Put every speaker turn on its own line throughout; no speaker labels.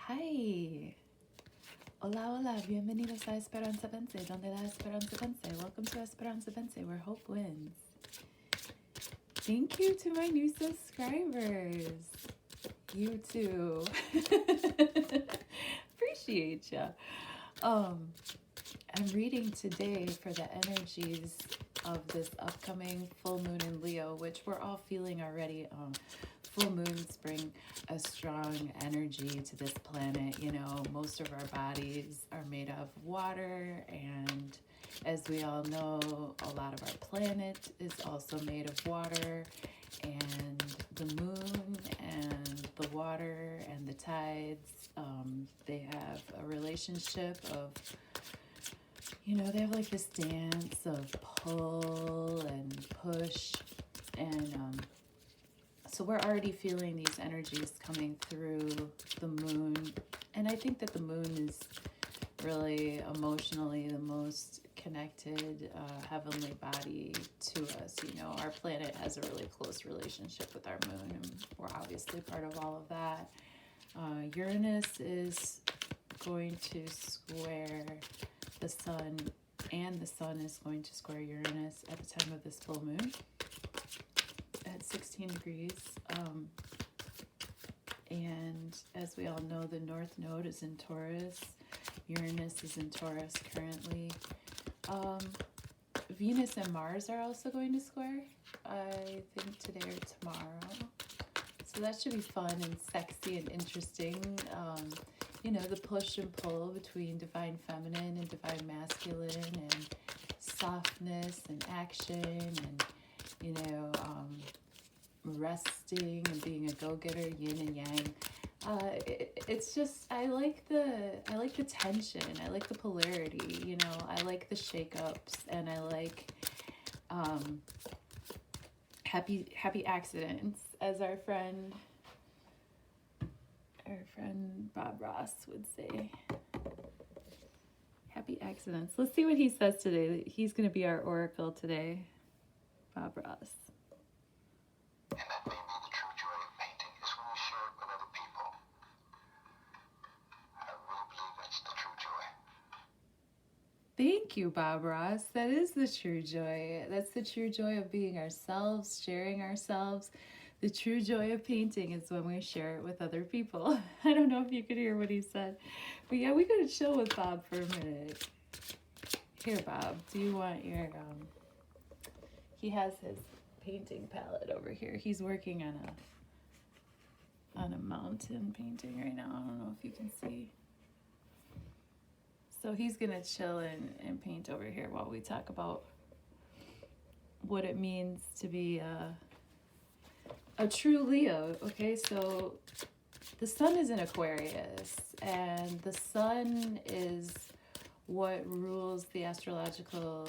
Hi. Hola, hola. Bienvenidos a Esperanza, Vence, donde la esperanza vence. Welcome to Esperanza, Vence, where hope wins. Thank you to my new subscribers. You too. Appreciate ya. I'm reading today for the energies of this upcoming full moon in Leo, which we're all feeling already. Full moons bring a strong energy to this planet. You know, most of our bodies are made of water, and as we all know, a lot of our planet is also made of water, and the moon and the water and the tides, they have a relationship of, you know, they have like this dance of pull and push, and so we're already feeling these energies coming through the moon. And I think that the moon is really emotionally the most connected heavenly body to us. You know, our planet has a really close relationship with our moon, and we're obviously part of all of that. Uranus is going to square the sun, and the sun is going to square Uranus at the time of this full moon at 16 degrees. And as we all know, the North Node is in Taurus. Uranus is in Taurus currently. Venus and Mars are also going to square, I think today or tomorrow. So that should be fun and sexy and interesting. You know, the push and pull between divine feminine and divine masculine, and softness and action, and, you know, resting and being a go-getter, yin and yang. It's just, I like the tension, I like the polarity, you know, I like the shake-ups, and I like happy accidents, as our friend Bob Ross would say. Happy accidents. Let's see what he says today. He's going to be our oracle today, Bob Ross.
And that may be the true joy of painting, is when you share it with other people. I really believe that's the true joy.
Thank you, Bob Ross. That is the true joy. That's the true joy of being ourselves, sharing ourselves. The true joy of painting is when we share it with other people. I don't know if you could hear what he said, but yeah, we gotta chill with Bob for a minute. Here, Bob, do you want your, he has his painting palette over here. He's working on a mountain painting right now. I don't know if you can see. So he's gonna chill and paint over here while we talk about what it means to be a true Leo. Okay, so the sun is in Aquarius, and the sun is what rules the astrological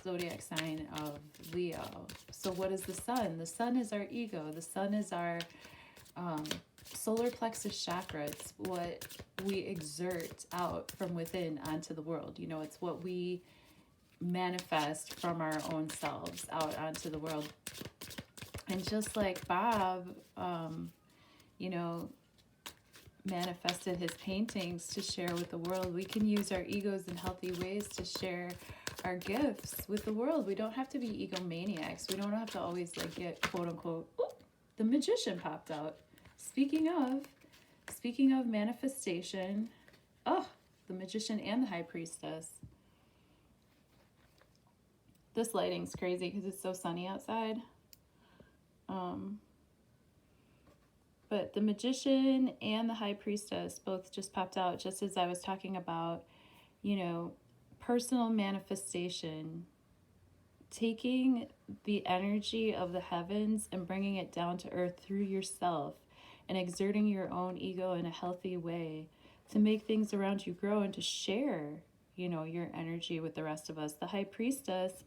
zodiac sign of Leo. So what is the sun? The sun is our ego. The sun is our solar plexus chakra. It's what we exert out from within onto the world. You know, it's what we manifest from our own selves out onto the world. And just like Bob, you know, manifested his paintings to share with the world, we can use our egos in healthy ways to share our gifts with the world. We don't have to be egomaniacs. We don't have to always like get quote unquote, oh, the magician popped out. Speaking of manifestation, oh, the magician and the high priestess. This lighting's crazy because it's so sunny outside. But the magician and the high priestess both just popped out just as I was talking about, you know, personal manifestation, taking the energy of the heavens and bringing it down to earth through yourself and exerting your own ego in a healthy way to make things around you grow and to share, you know, your energy with the rest of us. The high priestess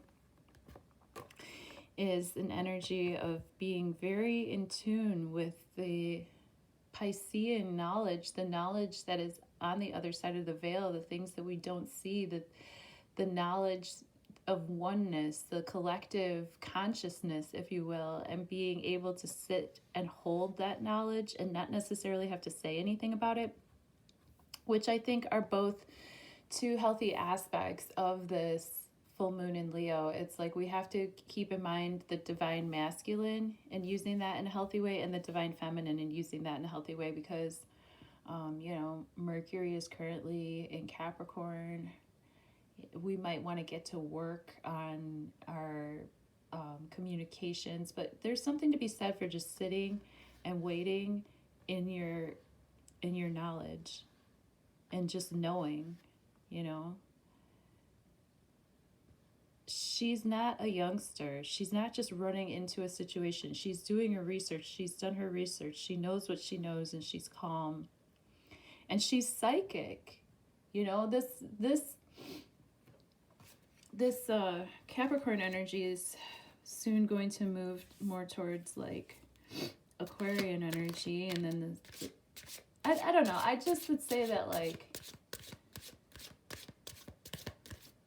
is an energy of being very in tune with the Piscean knowledge, the knowledge that is on the other side of the veil, the things that we don't see, the knowledge of oneness, the collective consciousness, if you will, and being able to sit and hold that knowledge and not necessarily have to say anything about it, which I think are both two healthy aspects of this full moon in Leo. It's like we have to keep in mind the divine masculine and using that in a healthy way, and the divine feminine and using that in a healthy way, because Mercury is currently in Capricorn. We might want to get to work on our communications, but there's something to be said for just sitting and waiting in your knowledge and just knowing, she's not a youngster. She's not just running into a situation. She's doing her research. She's done her research. She knows what she knows, and she's calm. And she's psychic. This Capricorn energy is soon going to move more towards like Aquarian energy, and then I don't know. I just would say that, like,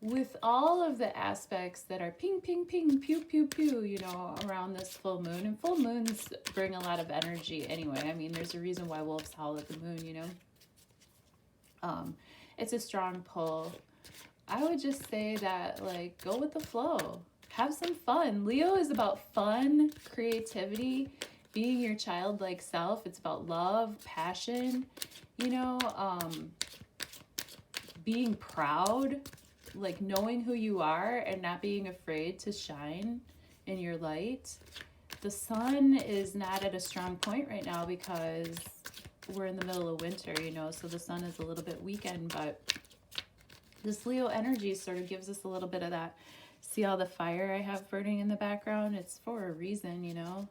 with all of the aspects that are ping, ping, ping, pew, pew, pew, around this full moon, and full moons bring a lot of energy anyway. I mean, there's a reason why wolves howl at the moon, It's a strong pull. I would just say that, like, go with the flow. Have some fun. Leo is about fun, creativity, being your childlike self. It's about love, passion, being proud, like knowing who you are and not being afraid to shine in your light. The sun is not at a strong point right now because we're in the middle of winter, so the sun is a little bit weakened, but this Leo energy sort of gives us a little bit of that. See all the fire I have burning in the background? It's for a reason,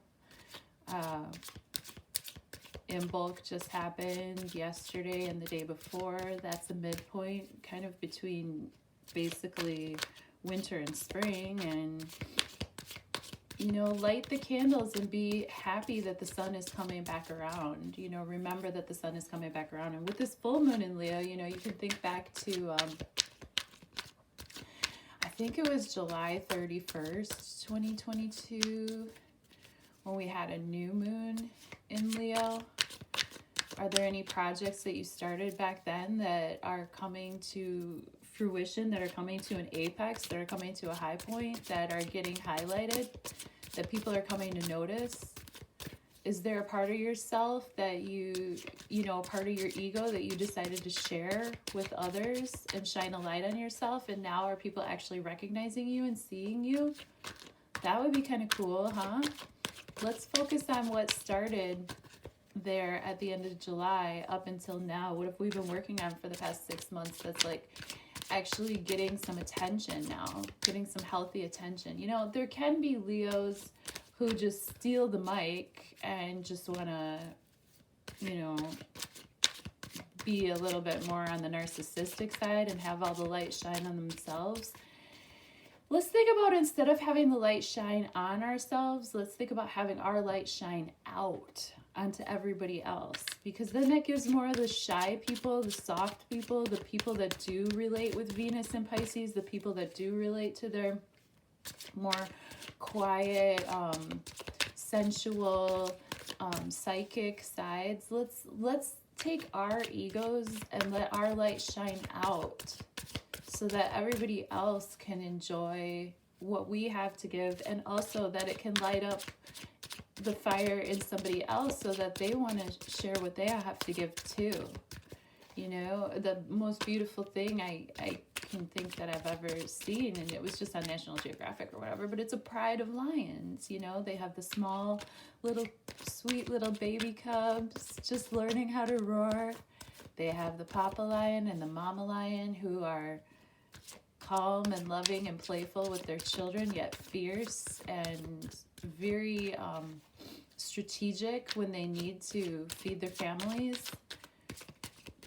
Bulk just happened yesterday and the day before. That's a midpoint kind of between basically winter and spring, and light the candles and be happy that the sun is coming back around. Remember that the sun is coming back around. And with this full moon in Leo, you can think back to I think it was July 31st, 2022, when we had a new moon in Leo. Are there any projects that you started back then that are coming to fruition, that are coming to an apex, that are coming to a high point, that are getting highlighted, that people are coming to notice? Is there a part of yourself that part of your ego that you decided to share with others and shine a light on yourself, and now are people actually recognizing you and seeing you? That would be kind of cool, huh? Let's focus on what started there at the end of July up until now. What have we been working on for the past 6 months that's like actually getting some attention now, getting some healthy attention? There can be Leos who just steal the mic and just want to, be a little bit more on the narcissistic side and have all the light shine on themselves. Let's think about, instead of having the light shine on ourselves, let's think about having our light shine out onto everybody else, because then that gives more of the shy people, the soft people, the people that do relate with Venus and Pisces, the people that do relate to their more quiet, sensual, psychic sides. Let's take our egos and let our light shine out so that everybody else can enjoy what we have to give, and also that it can light up the fire in somebody else so that they want to share what they have to give too. The most beautiful thing I can think that I've ever seen, and it was just on National Geographic or whatever, but it's a pride of lions. They have the small little sweet little baby cubs just learning how to roar. They have the papa lion and the mama lion who are calm and loving and playful with their children, yet fierce and very strategic when they need to feed their families.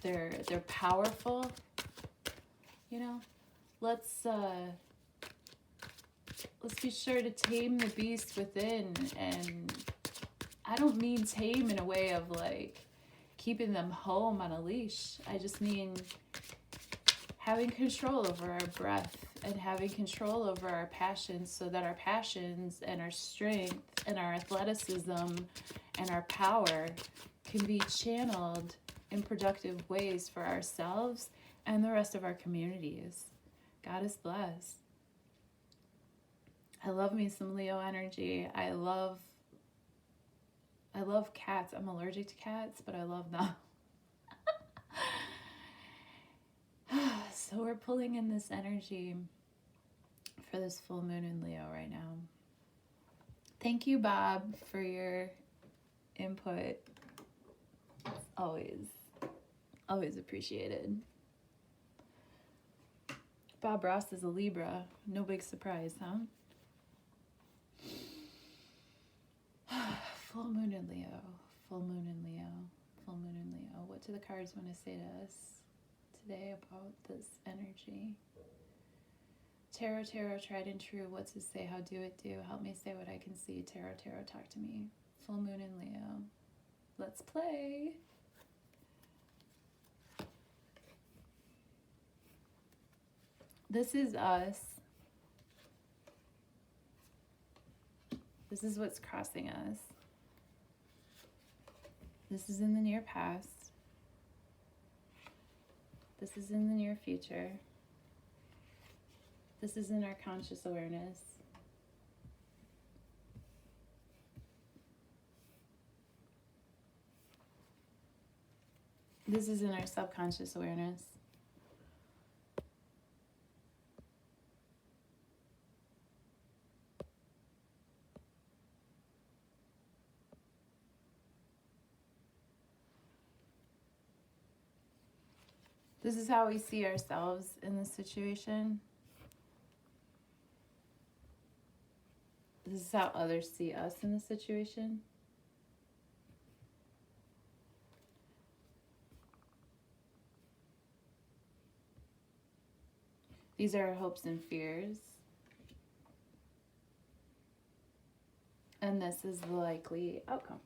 They're powerful. Let's be sure to tame the beast within, and I don't mean tame in a way of like keeping them home on a leash. I just mean having control over our breath and having control over our passions, so that our passions and our strength and our athleticism and our power can be channeled in productive ways for ourselves and the rest of our communities. God is blessed. I love me some Leo energy. I love cats. I'm allergic to cats, but I love them. So we're pulling in this energy for this full moon in Leo right now. Thank you, Bob, for your input. It's always appreciated. Bob Ross is a Libra. No big surprise, huh? Full moon in Leo. Full moon in Leo. Full moon in Leo. What do the cards want to say to us today about this energy? Tarot, tried and true. What's it say? How do it do? Help me say what I can see. Tarot, talk to me. Full moon in Leo. Let's play. This is us. This is what's crossing us. This is in the near past. This is in the near future. This is in our conscious awareness. This is in our subconscious awareness. This is how we see ourselves in this situation. This is how others see us in this situation. These are our hopes and fears. And this is the likely outcome.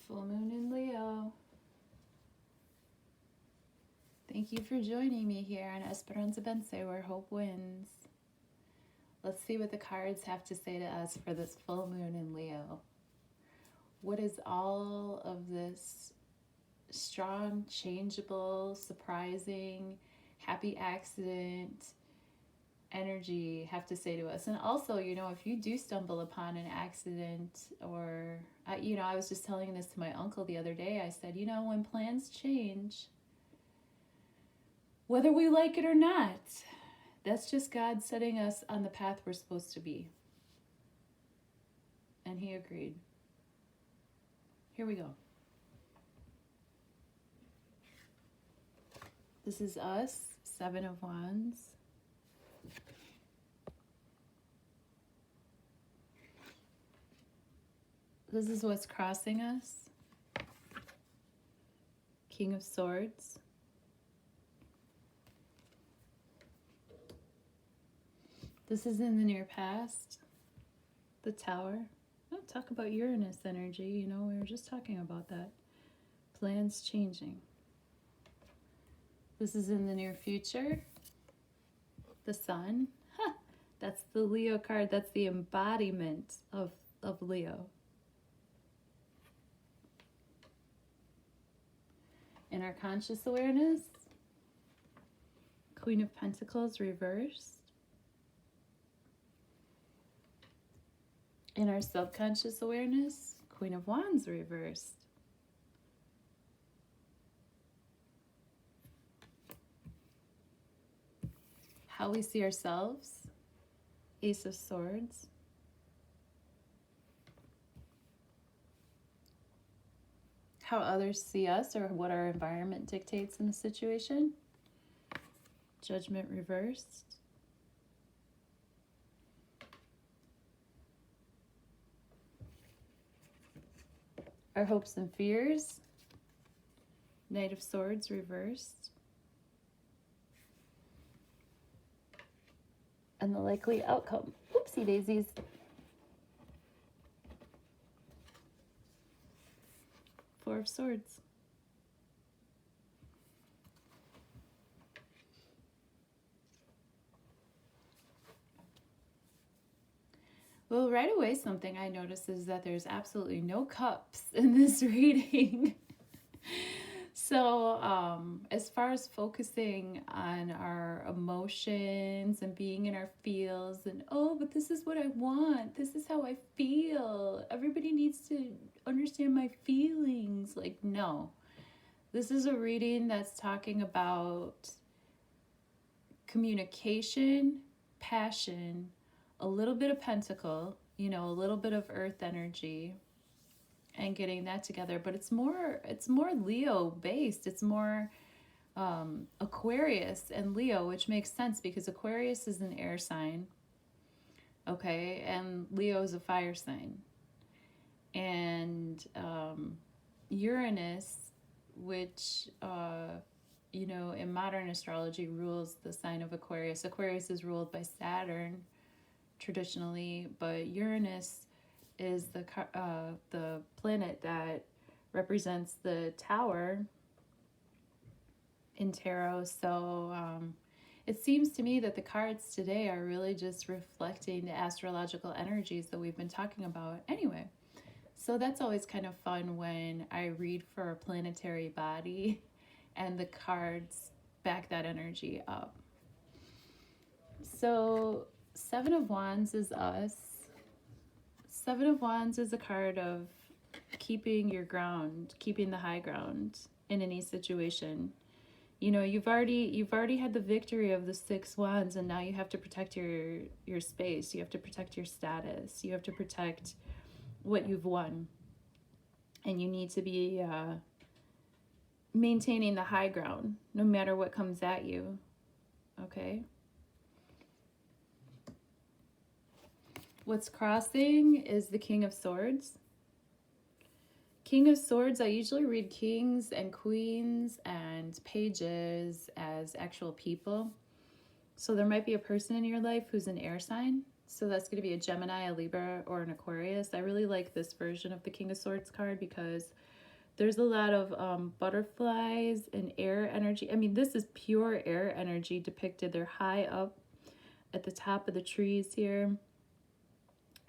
Full moon in Leo. Thank you for joining me here on Esperanza, Vence, where hope wins. Let's see what the cards have to say to us for this full moon in Leo. What is all of this strong, changeable, surprising, happy accident energy have to say to us? And also, if you do stumble upon an accident or, I was just telling this to my uncle the other day. I said, when plans change, whether we like it or not, that's just God setting us on the path we're supposed to be. And he agreed. Here we go. This is us, 7 of Wands. This is what's crossing us. King of Swords. This is in the near past. The Tower. Oh, talk about Uranus energy. We were just talking about that. Plans changing. This is in the near future. The Sun. That's the Leo card. That's the embodiment of Leo. In our conscious awareness, Queen of Pentacles reversed. In our subconscious awareness, Queen of Wands reversed. How we see ourselves, Ace of Swords. How others see us or what our environment dictates in the situation, Judgment reversed. Our hopes and fears, Knight of Swords reversed. And the likely outcome. Oopsie daisies. Four of Swords. Well, right away, something I noticed is that there's absolutely no cups in this reading. So, as far as focusing on our emotions and being in our feels, and oh, but this is what I want, this is how I feel, everybody needs to understand my feelings. Like, no. This is a reading that's talking about communication, passion, a little bit of pentacle, you know, a little bit of earth energy, and getting that together. But it's more Leo based. It's more Aquarius and Leo, which makes sense because Aquarius is an air sign, okay, and Leo is a fire sign. And Uranus, which you know, in modern astrology rules the sign of Aquarius. Aquarius is ruled by Saturn traditionally, but Uranus is the planet that represents the tower in tarot. So it seems to me that the cards today are really just reflecting the astrological energies that we've been talking about anyway. So that's always kind of fun when I read for a planetary body and the cards back that energy up. So Seven of Wands is us. Seven of Wands is a card of keeping your ground, keeping the high ground in any situation. You know, you've already had the victory of the 6 wands, and now you have to protect your space. You have to protect your status. You have to protect what you've won. And you need to be maintaining the high ground no matter what comes at you. Okay? What's crossing is the King of Swords. King of Swords, I usually read kings and queens and pages as actual people. So there might be a person in your life who's an air sign. So that's going to be a Gemini, a Libra, or an Aquarius. I really like this version of the King of Swords card because there's a lot of butterflies and air energy. I mean, this is pure air energy depicted. They're high up at the top of the trees here.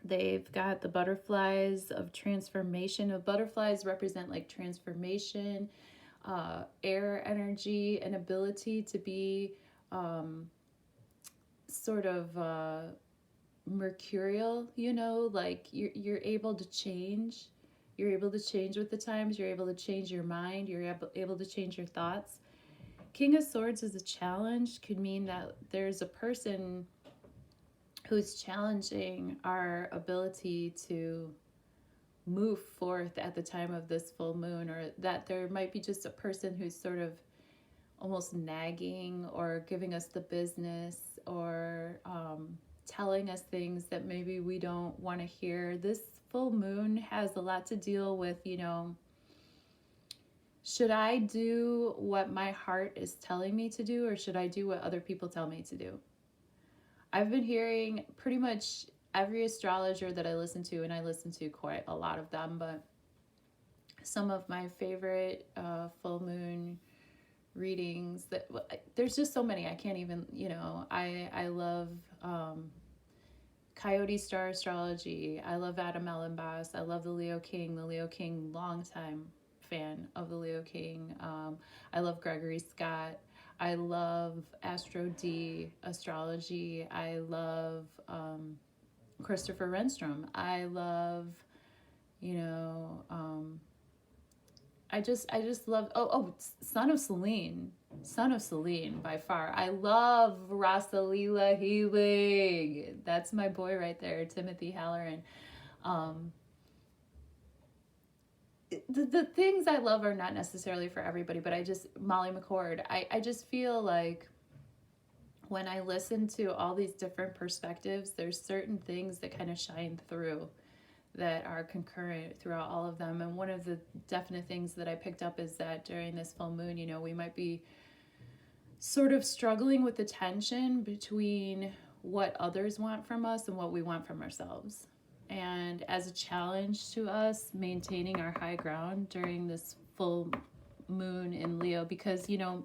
They've got the butterflies of transformation. The butterflies represent like transformation, air energy, and ability to be sort of mercurial, you know, like you're able to change. You're able to change with the times. You're able to change your mind. You're able to change your thoughts. King of Swords is a challenge. Could mean that there's a person who's challenging our ability to move forth at the time of this full moon, or that there might be just a person who's sort of almost nagging or giving us the business, or telling us things that maybe we don't want to hear. This full moon has a lot to deal with, you know, should I do what my heart is telling me to do, or should I do what other people tell me to do? I've been hearing pretty much every astrologer that I listen to, and I listen to quite a lot of them, but some of my favorite full moon readings, that there's just so many, I can't even, you know, I love Coyote Star Astrology. I love Adam Ellenboss. I love the Leo King, long time fan of the Leo King. I love Gregory Scott. I love Astro D Astrology. I love Christopher Renstrom. I love, you know, I just love, Son of Selene by far. I love Rasalila Healing. That's my boy right there, Timothy Halloran. The things I love are not necessarily for everybody, but Molly McCord, I just feel like when I listen to all these different perspectives, there's certain things that kind of shine through that are concurrent throughout all of them. And one of the definite things that I picked up is that during this full moon, you know, we might be sort of struggling with the tension between what others want from us and what we want from ourselves. And as a challenge to us maintaining our high ground during this full moon in Leo, because, you know,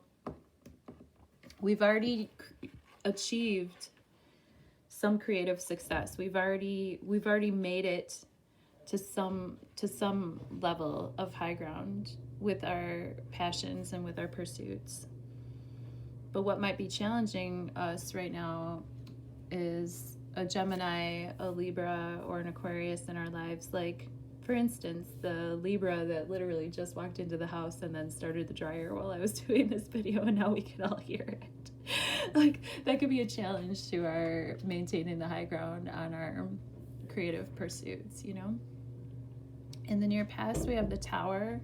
we've already achieved some creative success. We've already made it to some level of high ground with our passions and with our pursuits. But what might be challenging us right now is a Gemini, a Libra, or an Aquarius in our lives. Like, for instance, the Libra that literally just walked into the house and then started the dryer while I was doing this video, and now we can all hear it. Like, that could be a challenge to our maintaining the high ground on our creative pursuits, you know? In the near past, we have the Tower.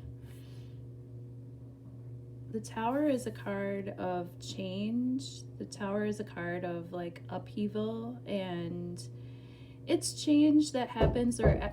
The Tower is a card of change. The Tower is a card of like upheaval, and it's change that happens, or